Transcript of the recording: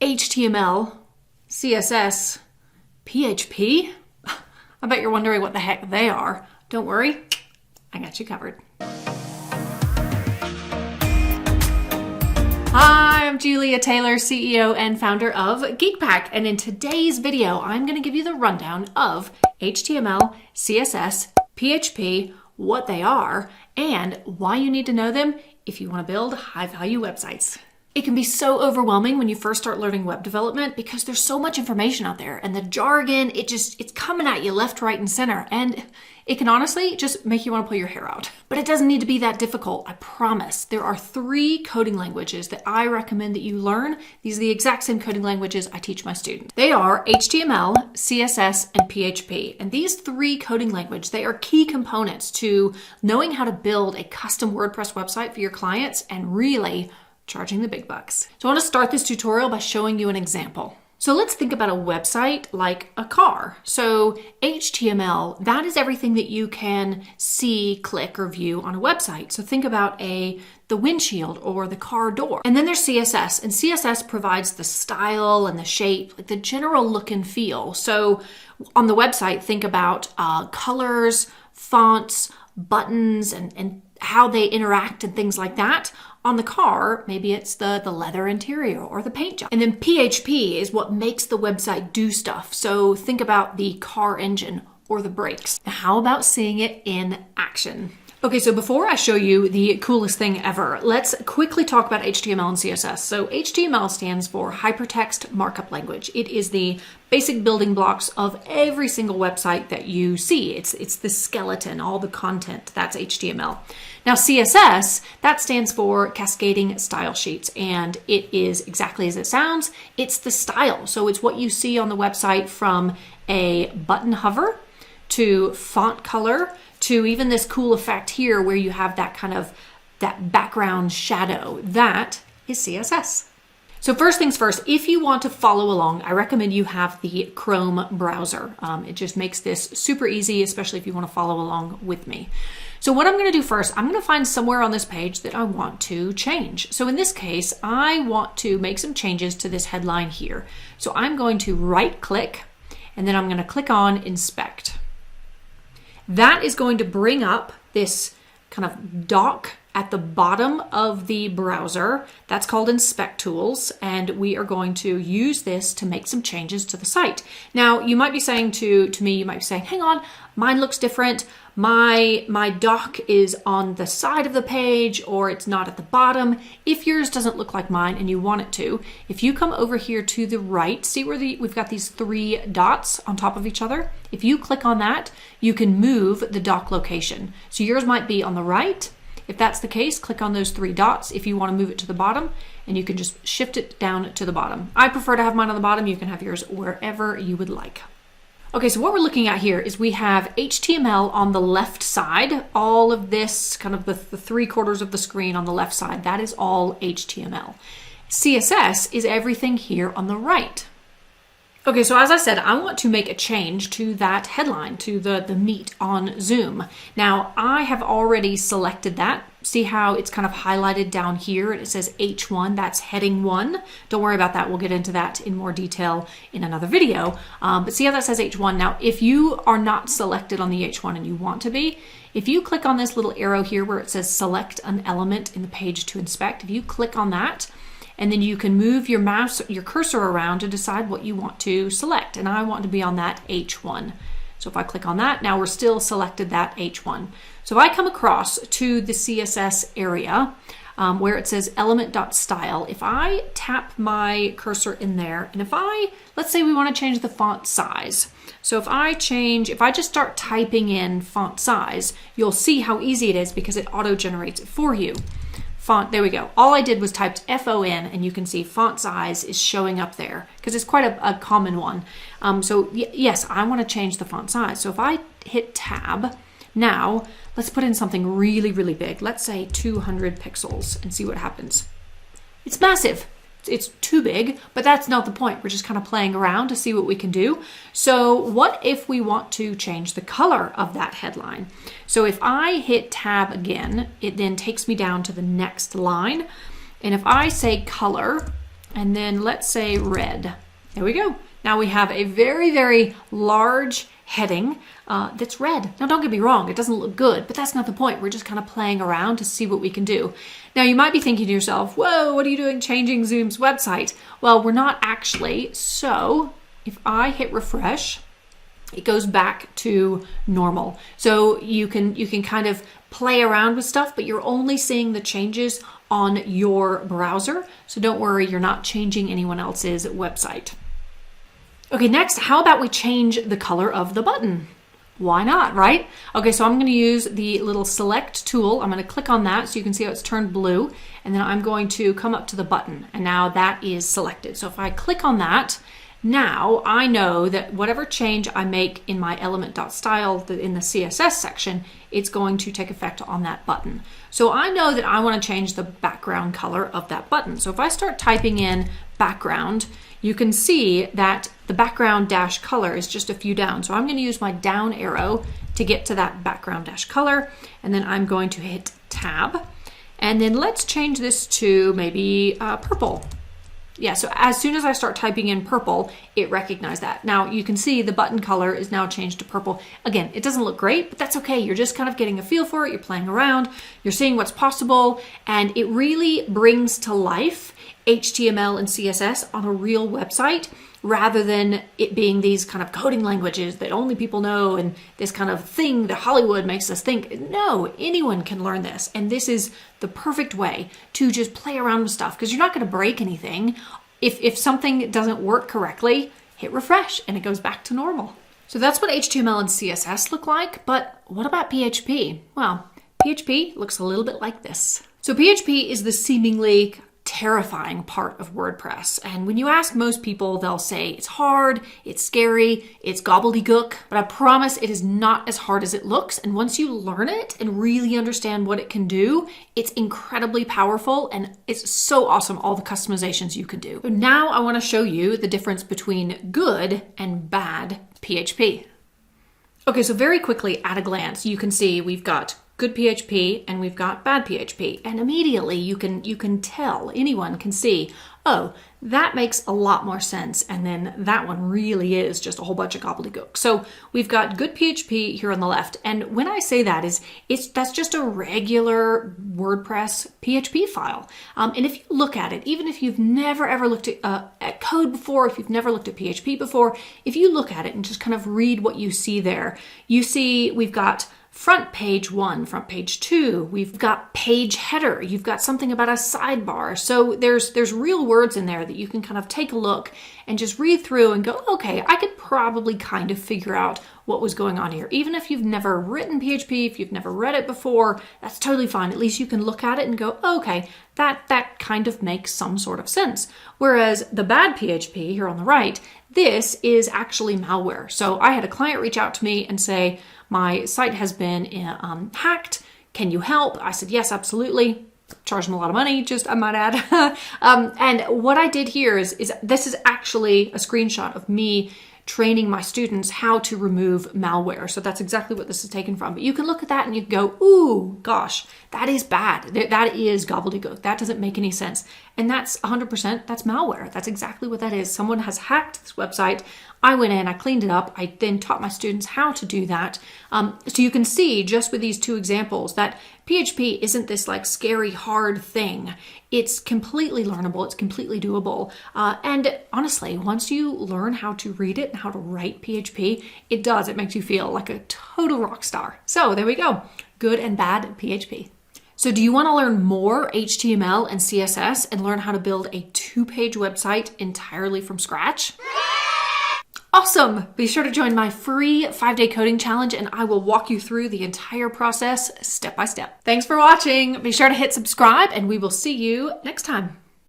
HTML, CSS, PHP? I bet you're wondering what the heck they are. Don't worry, I got you covered. Hi, I'm Julia Taylor, CEO and founder of GeekPack, and in today's video, I'm going to give you the rundown of HTML, CSS, PHP, what they are, and why you need to know them if you want to build high-value websites. It can be so overwhelming when you first start learning web development because there's so much information out there, and the jargon, it's coming at you left, right, and center, and it can honestly just make you want to pull your hair out. But it doesn't need to be that difficult, I promise. There are 3 coding languages that I recommend that you learn. These are the exact same coding languages I teach my students. They are HTML, CSS, and PHP. And these 3 coding languages, they are key components to knowing how to build a custom WordPress website for your clients and really charging the big bucks. So I want to start this tutorial by showing you an example. So let's think about a website like a car. So HTML, that is everything that you can see, click, or view on a website. So think about the windshield or the car door. And then there's CSS, and CSS provides the style and the shape, like the general look and feel. So on the website, think about colors, fonts, buttons, and how they interact and things like that. On the car, maybe it's the leather interior or the paint job. And then PHP is what makes the website do stuff. So think about the car engine or the brakes. Now, how about seeing it in action? Okay, so before I show you the coolest thing ever, let's quickly talk about HTML and CSS. So HTML stands for Hypertext Markup Language. It is the basic building blocks of every single website that you see. It's the skeleton, all the content, that's HTML. Now CSS, that stands for Cascading Style Sheets, and it is exactly as it sounds. It's the style. So it's what you see on the website from a button hover to font color to even this cool effect here where you have that background shadow. That is CSS. So first things first, if you want to follow along, I recommend you have the Chrome browser. It just makes this super easy, especially if you want to follow along with me. So what I'm going to do first, I'm going to find somewhere on this page that I want to change. So in this case, I want to make some changes to this headline here. So I'm going to right click, and then I'm going to click on Inspect. That is going to bring up this kind of dock at the bottom of the browser. That's called Inspect Tools, and we are going to use this to make some changes to the site. Now, you might be saying to me, you might be saying, hang on, mine looks different. My dock is on the side of the page, or it's not at the bottom. If yours doesn't look like mine and you want it to, if you come over here to the right, see where we've got these 3 dots on top of each other? If you click on that, you can move the dock location. So yours might be on the right. If that's the case, click on those 3 dots if you want to move it to the bottom, and you can just shift it down to the bottom. I prefer to have mine on the bottom. You can have yours wherever you would like. Okay, so what we're looking at here is we have HTML on the left side. All of this, kind of the 3/4 of the screen on the left side, that is all HTML. CSS is everything here on the right. Okay, so as I said, I want to make a change to that headline, to the meet on Zoom. Now, I have already selected that. See how it's kind of highlighted down here? It says H1, that's heading 1. Don't worry about that. We'll get into that in more detail in another video. But see how that says H1? Now, if you are not selected on the H1 and you want to be, if you click on this little arrow here where it says select an element in the page to inspect, if you click on that, and then you can move your mouse, your cursor around to decide what you want to select. And I want to be on that H1. So if I click on that, now we're still selected that H1. So if I come across to the CSS area where it says element.style, if I tap my cursor in there, and let's say we want to change the font size. So if I just start typing in font size, you'll see how easy it is because it auto-generates it for you. Font, there we go. All I did was typed FON, and you can see font size is showing up there because it's quite a common one. So yes, I want to change the font size. So if I hit tab, now let's put in something really, really big. Let's say 200 pixels and see what happens. It's massive. It's too big, but that's not the point. We're just kind of playing around to see what we can do. So what if we want to change the color of that headline? So if I hit tab again, it then takes me down to the next line. And if I say color, and then let's say red. There we go. Now we have a very, very large heading that's red. Now don't get me wrong, it doesn't look good, but that's not the point. We're just kind of playing around to see what we can do. Now you might be thinking to yourself, whoa, what are you doing changing Zoom's website? Well, we're not actually. So if I hit refresh, it goes back to normal. So you can kind of play around with stuff, but you're only seeing the changes on your browser. So don't worry, you're not changing anyone else's website. Okay, next, how about we change the color of the button? Why not, right? Okay, so I'm going to use the little select tool. I'm going to click on that so you can see how it's turned blue. And then I'm going to come up to the button. And now that is selected. So if I click on that, now I know that whatever change I make in my element.style in the CSS section, it's going to take effect on that button. So I know that I want to change the background color of that button. So if I start typing in background, you can see that the background dash color is just a few down. So I'm going to use my down arrow to get to that background dash color. And then I'm going to hit tab. And then let's change this to maybe purple. Yeah, so as soon as I start typing in purple, it recognized that. Now you can see the button color is now changed to purple. Again, it doesn't look great, but that's okay. You're just kind of getting a feel for it. You're playing around, you're seeing what's possible, and it really brings to life HTML and CSS on a real website rather than it being these kind of coding languages that only people know and this kind of thing that Hollywood makes us think. No, anyone can learn this. And this is the perfect way to just play around with stuff because you're not going to break anything. If something doesn't work correctly, hit refresh and it goes back to normal. So that's what HTML and CSS look like. But what about PHP? Well, PHP looks a little bit like this. So PHP is the seemingly terrifying part of WordPress. And when you ask most people, they'll say it's hard, it's scary, it's gobbledygook, but I promise it is not as hard as it looks. And once you learn it and really understand what it can do, it's incredibly powerful and it's so awesome, all the customizations you can do. So now I want to show you the difference between good and bad PHP. Okay, so very quickly at a glance, you can see we've got good PHP and we've got bad PHP. And immediately you can tell, anyone can see, oh, that makes a lot more sense. And then that one really is just a whole bunch of gobbledygook. So we've got good PHP here on the left. And when I say that that's just a regular WordPress PHP file. And if you look at it, even if you've never ever looked at code before, if you've never looked at PHP before, if you look at it and just kind of read what you see there, you see we've got front page 1, front page 2, we've got page header, you've got something about a sidebar. So there's real words in there that you can kind of take a look and just read through and go, okay, I could probably kind of figure out what was going on here. Even if you've never written PHP, if you've never read it before, that's totally fine. At least you can look at it and go, okay, that kind of makes some sort of sense. Whereas the bad PHP here on the right, this is actually malware. So I had a client reach out to me and say, my site has been hacked. Can you help? I said, yes, absolutely. Charged them a lot of money, just I might add. And what I did here is this is actually a screenshot of me training my students how to remove malware. So that's exactly what this is taken from. But you can look at that and you can go, ooh, gosh, that is bad. That is gobbledygook. That doesn't make any sense. And that's 100%, that's malware. That's exactly what that is. Someone has hacked this website. I went in, I cleaned it up. I then taught my students how to do that. So you can see just with these two examples that PHP isn't this like scary, hard thing. It's completely learnable. It's completely doable. And honestly, once you learn how to read it and how to write PHP, it makes you feel like a total rock star. So there we go. Good and bad PHP. So do you want to learn more HTML and CSS and learn how to build a 2-page website entirely from scratch? Awesome! Be sure to join my free 5-day coding challenge and I will walk you through the entire process step by step. Thanks for watching. Be sure to hit subscribe and we will see you next time.